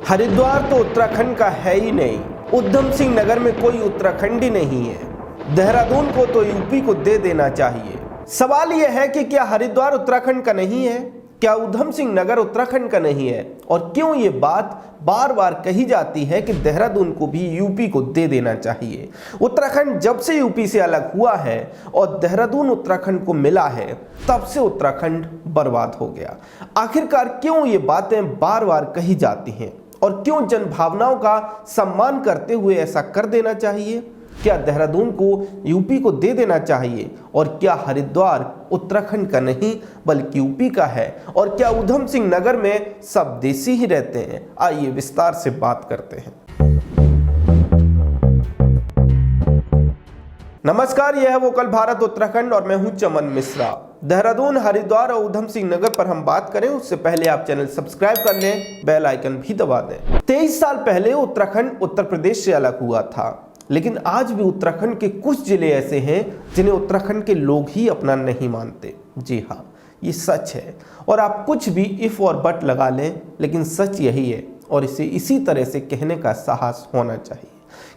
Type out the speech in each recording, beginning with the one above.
हरिद्वार तो उत्तराखंड का है ही नहीं। उधम सिंह नगर में कोई उत्तराखंडी नहीं है। देहरादून को तो यूपी को दे देना चाहिए। सवाल यह है कि क्या हरिद्वार उत्तराखंड का नहीं है? क्या उधम सिंह नगर उत्तराखंड का नहीं है? और क्यों ये बात बार बार कही जाती है कि देहरादून को भी यूपी को दे देना चाहिए? उत्तराखंड जब से यूपी से अलग हुआ है और देहरादून उत्तराखंड को मिला है, तब से उत्तराखंड बर्बाद हो गया। आखिरकार क्यों ये बातें बार बार कही जाती हैं और क्यों जन भावनाओं का सम्मान करते हुए ऐसा कर देना चाहिए? क्या देहरादून को यूपी को दे देना चाहिए? और क्या हरिद्वार उत्तराखंड का नहीं बल्कि यूपी का है? और क्या उधम सिंह नगर में सब देसी ही रहते हैं? आइए विस्तार से बात करते हैं। नमस्कार, यह है वोकल भारत उत्तराखंड और मैं हूं चमन मिश्रा। देहरादून, हरिद्वार और उधम सिंह नगर पर हम बात करें उससे पहले आप चैनल सब्सक्राइब कर लें, बेल आइकन भी दबा दें। 23 साल पहले उत्तराखंड उत्तर प्रदेश से अलग हुआ था, लेकिन आज भी उत्तराखंड के कुछ जिले ऐसे हैं जिन्हें उत्तराखंड के लोग ही अपना नहीं मानते। जी हाँ, ये सच है और आप कुछ भी इफ और बट लगा लें, लेकिन सच यही है और इसे इसी तरह से कहने का साहस होना चाहिए।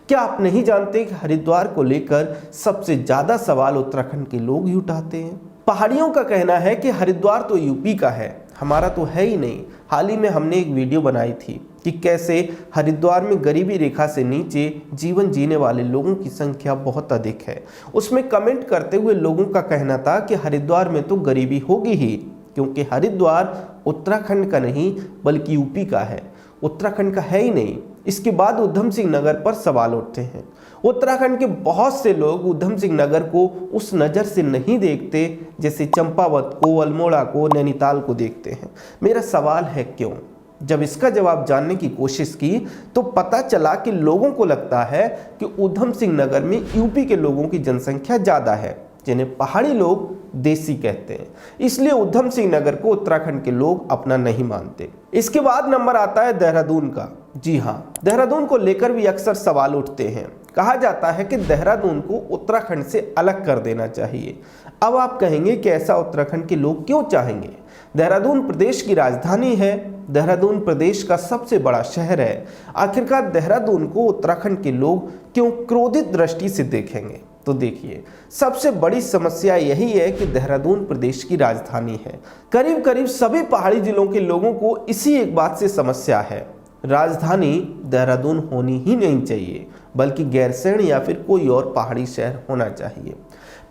क्या आप नहीं जानते कि हरिद्वार को लेकर सबसे ज्यादा सवाल उत्तराखंड के लोग ही उठाते हैं? पहाड़ियों का कहना है कि हरिद्वार तो यूपी का है, हमारा तो है ही नहीं। हाल ही में हमने एक वीडियो बनाई थी कि कैसे हरिद्वार में गरीबी रेखा से नीचे जीवन जीने वाले लोगों की संख्या बहुत अधिक है। उसमें कमेंट करते हुए लोगों का कहना था कि हरिद्वार में तो गरीबी होगी ही, क्योंकि हरिद्वार उत्तराखंड का नहीं बल्कि यूपी का है, उत्तराखंड का है ही नहीं। इसके बाद उधम सिंह नगर पर सवाल उठते हैं। उत्तराखंड के बहुत से लोग उधम सिंह नगर को उस नज़र से नहीं देखते जैसे चंपावत को, अल्मोड़ा को, नैनीताल को देखते हैं। मेरा सवाल है क्यों? जब इसका जवाब जानने की कोशिश की तो पता चला कि लोगों को लगता है कि उधम सिंह नगर में यूपी के लोगों की जनसंख्या ज़्यादा है, जिन्हें पहाड़ी लोग देसी कहते हैं। इसलिए उधम सिंह नगर को उत्तराखंड के लोग अपना नहीं मानते। इसके बाद नंबर आता है देहरादून का। जी हाँ, देहरादून को लेकर भी अक्सर सवाल उठते हैं। कहा जाता है कि देहरादून को उत्तराखंड से अलग कर देना चाहिए। अब आप कहेंगे कि ऐसा उत्तराखंड के लोग क्यों चाहेंगे? देहरादून प्रदेश की राजधानी है, देहरादून प्रदेश का सबसे बड़ा शहर है। आखिरकार देहरादून को उत्तराखंड के लोग क्यों क्रोधित दृष्टि से देखेंगे? तो देखिए, सबसे बड़ी समस्या यही है कि देहरादून प्रदेश की राजधानी है। करीब करीब सभी पहाड़ी जिलों के लोगों को इसी एक बात से समस्या है, राजधानी देहरादून होनी ही नहीं चाहिए, बल्कि गैरसैंण या फिर कोई और पहाड़ी शहर होना चाहिए।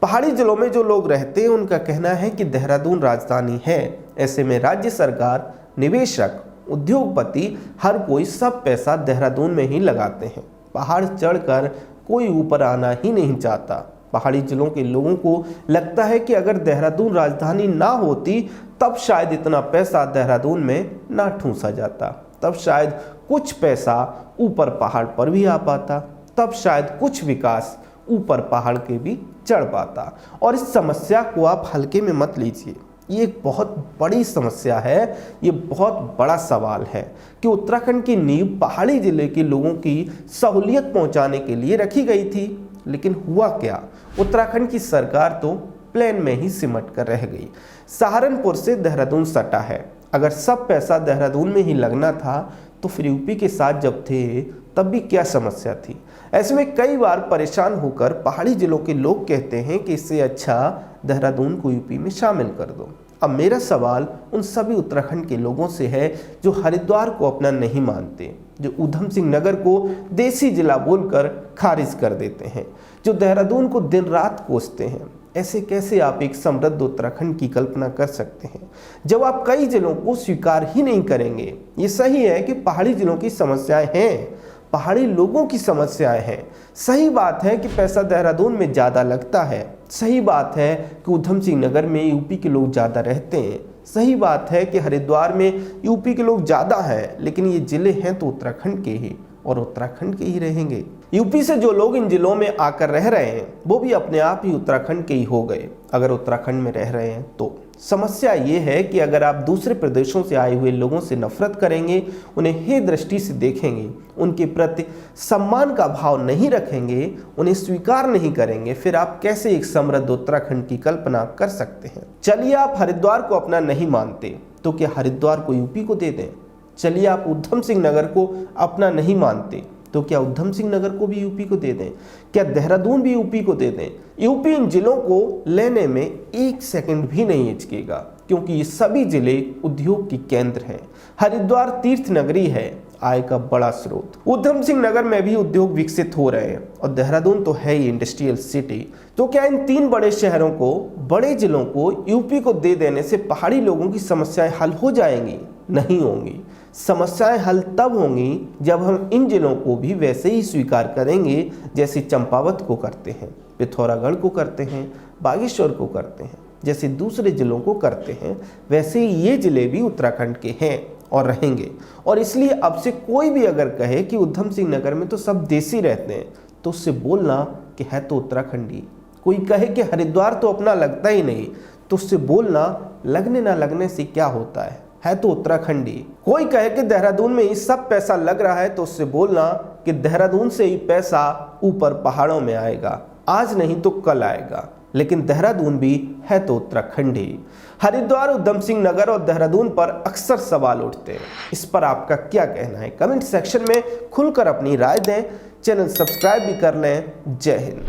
पहाड़ी जिलों में जो लोग रहते हैं उनका कहना है कि देहरादून राजधानी है। ऐसे में राज्य सरकार, निवेशक, उद्योगपति, हर कोई सब पैसा देहरादून में ही लगाते हैं। पहाड़ चढ़कर कोई ऊपर आना ही नहीं चाहता। पहाड़ी जिलों के लोगों को लगता है कि अगर देहरादून राजधानी ना होती तब शायद इतना पैसा देहरादून में ना ठूंसा जाता, तब शायद कुछ पैसा ऊपर पहाड़ पर भी आ पाता, तब शायद कुछ विकास ऊपर पहाड़ के भी चढ़ पाता। और इस समस्या को आप हल्के में मत लीजिए, ये एक बहुत बड़ी समस्या है। ये बहुत बड़ा सवाल है कि उत्तराखंड की नींव पहाड़ी जिले के लोगों की सहूलियत पहुंचाने के लिए रखी गई थी, लेकिन हुआ क्या? उत्तराखंड की सरकार तो प्लेन में ही सिमट कर रह गई। सहारनपुर से देहरादून सटा है। अगर सब पैसा देहरादून में ही लगना था तो फिर यूपी के साथ जब थे तब भी क्या समस्या थी? ऐसे में कई बार परेशान होकर पहाड़ी जिलों के लोग कहते हैं कि इससे अच्छा देहरादून को यूपी में शामिल कर दो। अब मेरा सवाल उन सभी उत्तराखंड के लोगों से है जो हरिद्वार को अपना नहीं मानते, जो उधम सिंह नगर को देसी जिला बोलकर खारिज कर देते हैं, जो देहरादून को दिन रात कोसते हैं। ऐसे कैसे आप एक समृद्ध उत्तराखंड की कल्पना कर सकते हैं जब आप कई जिलों को स्वीकार ही नहीं करेंगे? ये सही है कि पहाड़ी जिलों की समस्याएं हैं, पहाड़ी लोगों की समस्याएं हैं। सही बात है कि पैसा देहरादून में ज़्यादा लगता है। सही बात है कि उधम सिंह नगर में यूपी के लोग ज़्यादा रहते हैं। सही बात है कि हरिद्वार में यूपी के लोग ज़्यादा हैं, लेकिन ये ज़िले हैं तो उत्तराखंड के ही और उत्तराखंड के ही रहेंगे। यूपी से जो लोग इन जिलों में आकर रह रहे हैं वो भी अपने आप ही उत्तराखंड के ही हो गए, अगर उत्तराखंड में रह रहे हैं तो। समस्या ये है कि अगर आप दूसरे प्रदेशों से आए हुए लोगों से नफरत करेंगे, उन्हें हे दृष्टि से देखेंगे, उनके प्रति सम्मान का भाव नहीं रखेंगे, उन्हें स्वीकार नहीं करेंगे, फिर आप कैसे एक समृद्ध उत्तराखंड की कल्पना कर सकते हैं? चलिए, आप हरिद्वार को अपना नहीं मानते तो क्या हरिद्वार को यूपी को दे दें? चलिए आप उधम सिंह नगर को अपना नहीं मानते तो क्या उधम सिंह नगर को भी यूपी को दे दें, क्या देहरादून भी यूपी को दे दें। यूपी इन जिलों को लेने में एक सेकंड भी नहीं हिचकेगा, क्योंकि ये सभी जिले उद्योग के केंद्र हैं। हरिद्वार तीर्थ नगरी है, आय का बड़ा स्रोत। उधम सिंह नगर में भी उद्योग विकसित हो रहे हैं और देहरादून तो है ही इंडस्ट्रियल सिटी। तो क्या इन 3 बड़े शहरों को, बड़े जिलों को यूपी को दे देने से पहाड़ी लोगों की समस्याएं हल हो जाएंगी? नहीं होंगी। समस्याएं हल तब होंगी जब हम इन जिलों को भी वैसे ही स्वीकार करेंगे जैसे चंपावत को करते हैं, पिथौरागढ़ को करते हैं, बागेश्वर को करते हैं, जैसे दूसरे जिलों को करते हैं। वैसे ही ये जिले भी उत्तराखंड के हैं और रहेंगे। और इसलिए अब से कोई भी अगर कहे कि उधम सिंह नगर में तो सब देसी रहते हैं, तो उससे बोलना कि है तो उत्तराखंडी। कोई कहे कि हरिद्वार तो अपना लगता ही नहीं, तो उससे बोलना लगने ना लगने से क्या होता है तो उत्तराखंडी। कोई कहे कि देहरादून में ही सब पैसा लग रहा है, तो उससे बोलना कि देहरादून से ही पैसा ऊपर पहाड़ों में आएगा, आज नहीं तो कल आएगा। लेकिन देहरादून भी है तो उत्तराखंडी। हरिद्वार, उधम सिंह नगर और देहरादून पर अक्सर सवाल उठते हैं। इस पर आपका क्या कहना है? कमेंट सेक्शन में खुलकर अपनी राय दें। चैनल सब्सक्राइब भी कर लें। जय हिंद।